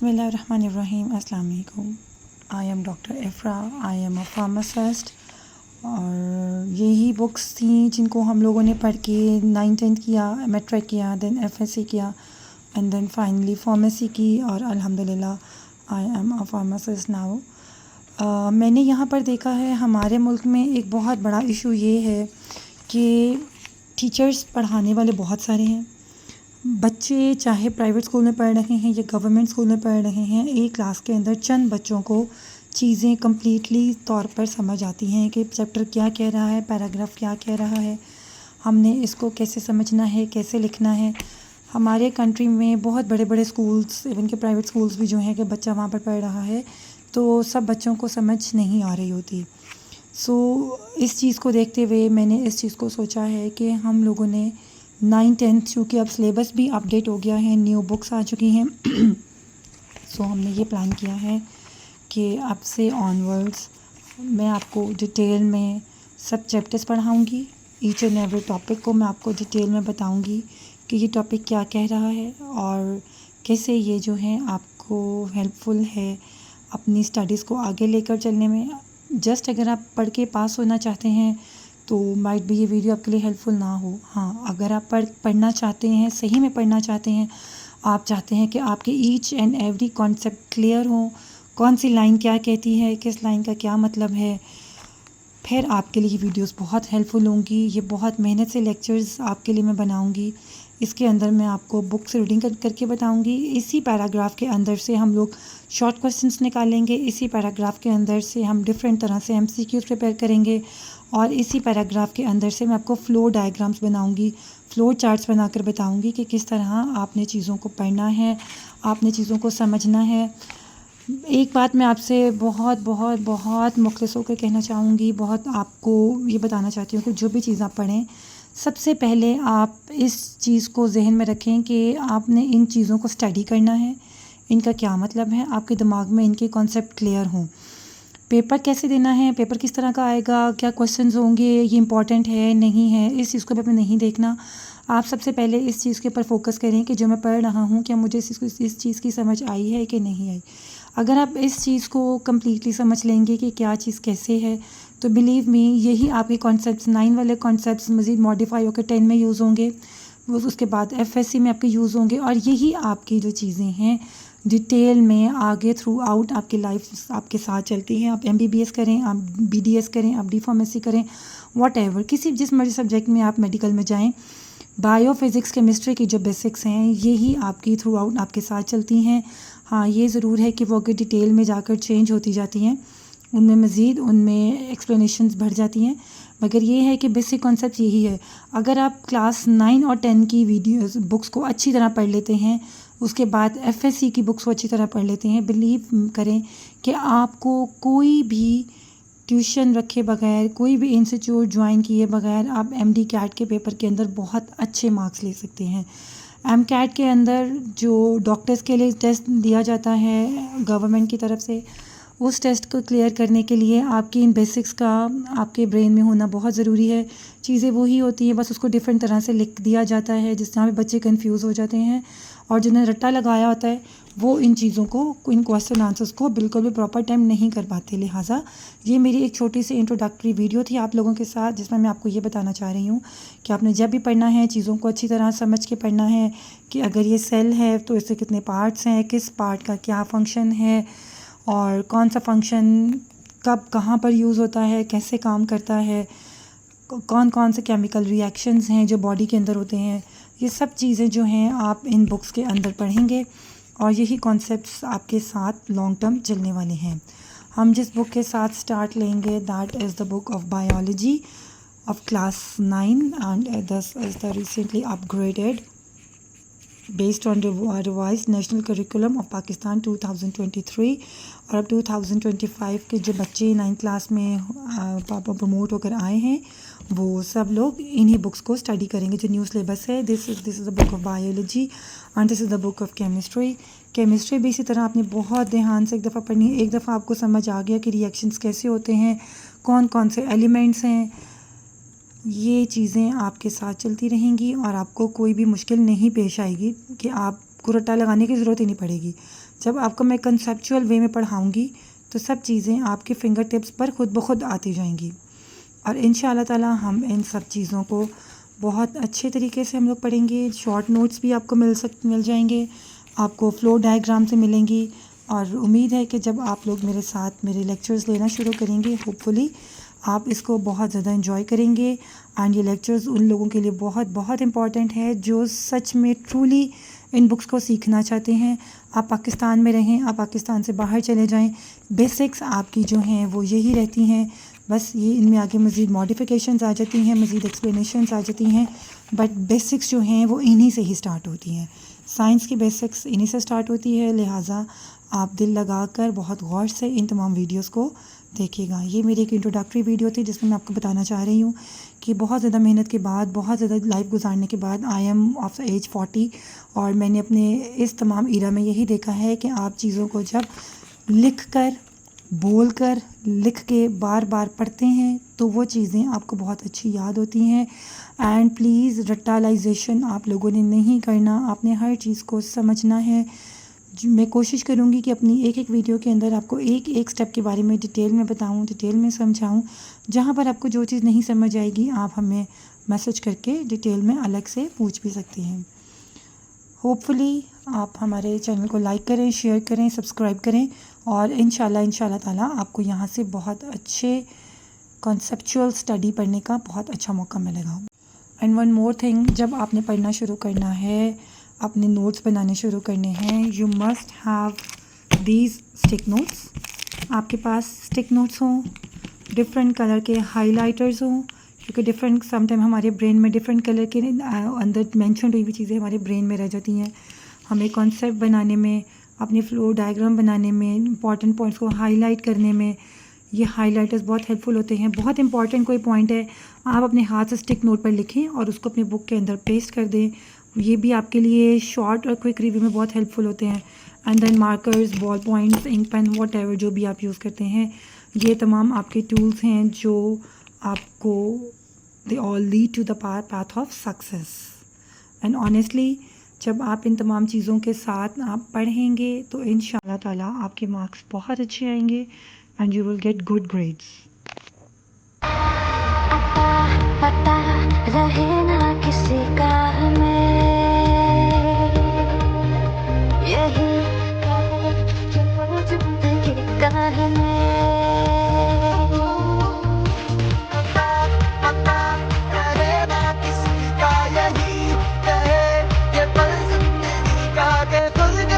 बिस्मिल्लाहिर्रहमानिर्रहीम। अस्सलाम वालेकुम। I am doctor Ifra. I am a pharmacist. और यही बुक्स थी जिनको हम लोगों ने पढ़ के 9th 10th किया, मैट्रिक किया, देन एफएससी किया एंड देन फाइनली फार्मेसी की और अल्हम्दुलिल्लाह आई एम अ फार्मासिस्ट नाउ। मैंने यहाँ पर देखा है हमारे मुल्क में एक बहुत बड़ा इशू ये है कि टीचर्स पढ़ाने वाले बहुत सारे हैं। बच्चे चाहे प्राइवेट स्कूल में पढ़ रहे हैं या गवर्नमेंट स्कूल में पढ़ रहे हैं, एक क्लास के अंदर चंद बच्चों को चीज़ें कम्प्लीटली तौर पर समझ आती हैं कि चैप्टर क्या कह रहा है, पैराग्राफ क्या कह रहा है, हमने इसको कैसे समझना है, कैसे लिखना है। हमारे कंट्री में बहुत बड़े बड़े स्कूल्स, इवन के प्राइवेट स्कूल्स भी जो हैं कि बच्चा वहाँ पर पढ़ रहा है तो सब बच्चों को समझ नहीं आ रही होती। इस चीज़ को देखते हुए मैंने इस चीज़ को सोचा है कि हम लोगों ने 9th 10th चूँकि अब सिलेबस भी अपडेट हो गया है, न्यू बुक्स आ चुकी हैं हमने ये प्लान किया है कि अब से ऑनवर्ड्स मैं आपको डिटेल में सब चैप्टर्स पढ़ाऊँगी। ईच एंड एवरी टॉपिक को मैं आपको डिटेल में बताऊँगी कि ये टॉपिक क्या कह रहा है और कैसे ये जो है आपको हेल्पफुल है अपनी स्टडीज़ को आगे लेकर चलने में। जस्ट अगर आप पढ़ के पास होना चाहते हैं तो माइट भी ये वीडियो आपके लिए हेल्पफुल ना हो। हाँ, अगर आप पढ़ना चाहते हैं, सही में पढ़ना चाहते हैं, आप चाहते हैं कि आपके each and every concept clear हो, कौन सी लाइन क्या कहती है, किस लाइन का क्या मतलब है, फिर आपके लिए ये वीडियोस बहुत हेल्पफुल होंगी। ये बहुत मेहनत से लेक्चर्स आपके लिए मैं बनाऊंगी। इसके अंदर मैं आपको बुक से रीडिंग करके बताऊंगी। इसी पैराग्राफ के अंदर से हम लोग शॉर्ट क्वेश्चंस निकालेंगे। इसी पैराग्राफ के अंदर से हम डिफरेंट तरह से एमसीक्यूज़ प्रिपेयर करेंगे और इसी पैराग्राफ के अंदर से मैं आपको फ्लो डायग्राम्स बनाऊंगी, फ्लो चार्ट्स बनाकर बताऊंगी कि किस तरह आपने चीज़ों को पढ़ना है, आपने चीज़ों को समझना है। एक बात मैं आपसे बहुत बहुत बहुत मुख़लिस होकर कहना चाहूँगी, बहुत आपको ये बताना चाहती हूँ कि जो भी चीज़ आप पढ़ें, सबसे पहले आप इस चीज़ को ज़हन में रखें कि आपने इन चीज़ों को स्टडी करना है, इनका क्या मतलब है, आपके दिमाग में इनके कॉन्सेप्ट क्लियर हों। पेपर कैसे देना है, पेपर किस तरह का आएगा, क्या क्वेश्चंस होंगे, ये इंपॉर्टेंट है नहीं है, इस चीज़ को भी हमें नहीं देखना। आप सबसे पहले इस चीज़ के ऊपर फोकस करें कि जो मैं पढ़ रहा हूँ क्या मुझे इस चीज़ की समझ आई है कि नहीं आई। अगर आप इस चीज़ को कम्प्लीटली समझ लेंगे कि क्या चीज़ कैसे है तो बिलीव मी यही आपके कॉन्सेप्ट्स 9 वाले कॉन्सेप्ट्स मज़ीद मॉडिफाई होकर 10 में यूज़ होंगे, वो उसके बाद एफएससी में आपके यूज़ होंगे और यही आपकी जो चीज़ें हैं डिटेल में आगे थ्रू आउट आपकी लाइफ आपके साथ चलती हैं। आप एमबीबीएस करें, आप बीडीएस करें, आप डी फार्मेसी करें, व्हाटएवर, किसी जिस मर्जी सब्जेक्ट में आप मेडिकल में जाएं, बायो फिज़िक्स केमिस्ट्री की जो बेसिक्स हैं यही आपकी थ्रू आउट आपके साथ चलती हैं। हाँ, ये ज़रूर है कि वो अगर डिटेल में जाकर चेंज होती जाती हैं, उनमें मज़ीद उनमें एक्सप्लेनेशंस बढ़ जाती हैं, मगर ये है कि बेसिक कॉन्सेप्ट यही है। अगर आप क्लास 9 और 10 की वीडियोस बुक्स को अच्छी तरह पढ़ लेते हैं, उसके बाद एफएससी की बुक्स को अच्छी तरह पढ़ लेते हैं, बिलीव करें कि आपको कोई भी ट्यूशन रखे बगैर, कोई भी इंस्टीट्यूट ज्वाइन किए बगैर आप एमडी कैट के पेपर के अंदर बहुत अच्छे मार्क्स ले सकते हैं। एम कैट के अंदर जो डॉक्टर्स के लिए टेस्ट दिया जाता है गवर्नमेंट की तरफ से, उस टेस्ट को क्लियर करने के लिए आपकी इन बेसिक्स का आपके ब्रेन में होना बहुत ज़रूरी है। चीज़ें वही होती हैं, बस उसको डिफरेंट तरह से लिख दिया जाता है जिस जहाँ पे बच्चे कंफ्यूज हो जाते हैं और जिन्हें रट्टा लगाया होता है वो इन चीज़ों को, इन क्वेश्चन आंसर्स को बिल्कुल भी प्रॉपर टाइम नहीं कर पाते। लिहाजा ये मेरी एक छोटी सी इंट्रोडक्टरी वीडियो थी आप लोगों के साथ, जिसमें मैं आपको ये बताना चाह रही हूँ कि आपने जब भी पढ़ना है चीज़ों को अच्छी तरह समझ के पढ़ना है कि अगर ये सेल है तो इससे कितने पार्ट्स हैं, किस पार्ट का क्या फंक्शन है और कौन सा फंक्शन कब कहाँ पर यूज़ होता है, कैसे काम करता है, कौन कौन से केमिकल रिएक्शंस हैं जो बॉडी के अंदर होते हैं। ये सब चीज़ें जो हैं आप इन बुक्स के अंदर पढ़ेंगे और यही कॉन्सेप्ट्स आपके साथ लॉन्ग टर्म चलने वाले हैं। हम जिस बुक के साथ स्टार्ट लेंगे that is the book of biology of class 9 and this is the recently upgraded based on revised national curriculum of Pakistan 2023 और अब 2025 के जो बच्चे 9th क्लास में प्रमोट होकर आए हैं वो सब लोग इन्हीं बुक्स को स्टडी करेंगे। जो न्यू सिलेबस है this is the book of biology and this is the book of chemistry. Chemistry भी इसी तरह आपने बहुत ध्यान से एक दफ़ा पढ़नी है। एक दफ़ा आपको समझ आ गया कि रिएक्शंस कैसे होते हैं, कौन कौन से एलिमेंट्स हैं, ये चीज़ें आपके साथ चलती रहेंगी और आपको कोई भी मुश्किल नहीं पेश आएगी कि आपको रट्टा लगाने की ज़रूरत ही नहीं पड़ेगी। जब आपको मैं कंसेप्चुअल वे में पढ़ाऊँगी तो सब चीज़ें आपके फिंगर टिप्स पर खुद ब खुद आती जाएंगी। और इंशाअल्लाह ताला हम इन सब चीज़ों को बहुत अच्छे तरीके से हम लोग पढ़ेंगे। शॉर्ट नोट्स भी आपको मिल जाएंगे, आपको फ्लो डायग्राम से मिलेंगी। और उम्मीद है कि जब आप लोग मेरे साथ मेरे लेक्चर्स लेना शुरू करेंगे, होपफुली आप इसको बहुत ज़्यादा एंजॉय करेंगे। एंड ये लेक्चर्स उन लोगों के लिए बहुत बहुत इम्पॉर्टेंट है जो सच में ट्रूली इन बुक्स को सीखना चाहते हैं। आप पाकिस्तान में रहें, आप पाकिस्तान से बाहर चले जाएं, बेसिक्स आपकी जो हैं वो यही रहती हैं। बस ये इनमें आगे मज़ीद मॉडिफिकेशंस आ जाती हैं, मज़ीद एक्सप्लेनेशंस आ जाती हैं, बट बेसिक्स जो हैं वो इन्हीं से ही स्टार्ट होती हैं। साइंस की बेसिक्स इन्हीं से स्टार्ट होती है। लिहाजा आप दिल लगाकर बहुत गौर से इन तमाम वीडियोस को देखिएगा। ये मेरी एक इंट्रोडक्टरी वीडियो थी जिसमें मैं आपको बताना चाह रही हूँ कि बहुत ज़्यादा मेहनत के बाद, बहुत ज़्यादा लाइफ गुजारने के बाद आई एम ऑफ एज 40 और मैंने अपने इस तमाम ईरा में यही देखा है कि आप चीज़ों को जब लिख कर, बोल कर, लिख के बार बार पढ़ते हैं तो वो चीज़ें आपको बहुत अच्छी याद होती हैं। एंड प्लीज़ रट्टालाइजेशन आप लोगों ने नहीं करना, आपने हर चीज़ को समझना है। मैं कोशिश करूँगी कि अपनी एक एक वीडियो के अंदर आपको एक एक स्टेप के बारे में डिटेल में बताऊँ, डिटेल में समझाऊँ। जहाँ पर आपको जो चीज़ नहीं समझ आएगी आप हमें मैसेज करके डिटेल में अलग से पूछ भी सकती हैं। होपफुली आप हमारे चैनल को लाइक करें, शेयर करें, सब्सक्राइब करें और इंशाल्लाह ताला आपको यहाँ से बहुत अच्छे कॉन्सेप्चुअल स्टडी पढ़ने का बहुत अच्छा मौका मिलेगा। एंड वन मोर थिंग, जब आपने पढ़ना शुरू करना है, अपने नोट्स बनाने शुरू करने हैं, you must have these stick notes. आपके पास स्टिक नोट्स हों, डिफरेंट कलर के हाइलाइटर्स हों, क्योंकि डिफरेंट समटाइम हमारे ब्रेन में डिफरेंट कलर के अंदर मेंशन हुई हुई चीज़ें हमारे ब्रेन में रह जाती हैं। हमें कॉन्सेप्ट बनाने में, अपने फ्लो डायग्राम बनाने में, इंपॉर्टेंट पॉइंट्स को हाईलाइट करने में ये हाइलाइटर्स बहुत हेल्पफुल होते हैं। बहुत इंपॉर्टेंट कोई पॉइंट है, आप अपने हाथ से स्टिक नोट पर लिखें और उसको अपनी बुक के अंदर पेस्ट कर दें। ये भी आपके लिए शॉर्ट और क्विक रिव्यू में बहुत हेल्पफुल होते हैं। And then markers, ball points, ink pen, whatever जो भी आप यूज़ करते हैं, ये तमाम आपके टूल्स हैं जो आपको they all lead to the path of success. And honestly जब आप इन तमाम चीज़ों के साथ आप पढ़ेंगे तो इंशाअल्लाह ताला आपके मार्क्स बहुत अच्छे आएंगे and you will get good grades. पता रहे ना किसी का हमें, यही जिंदगी का हमें।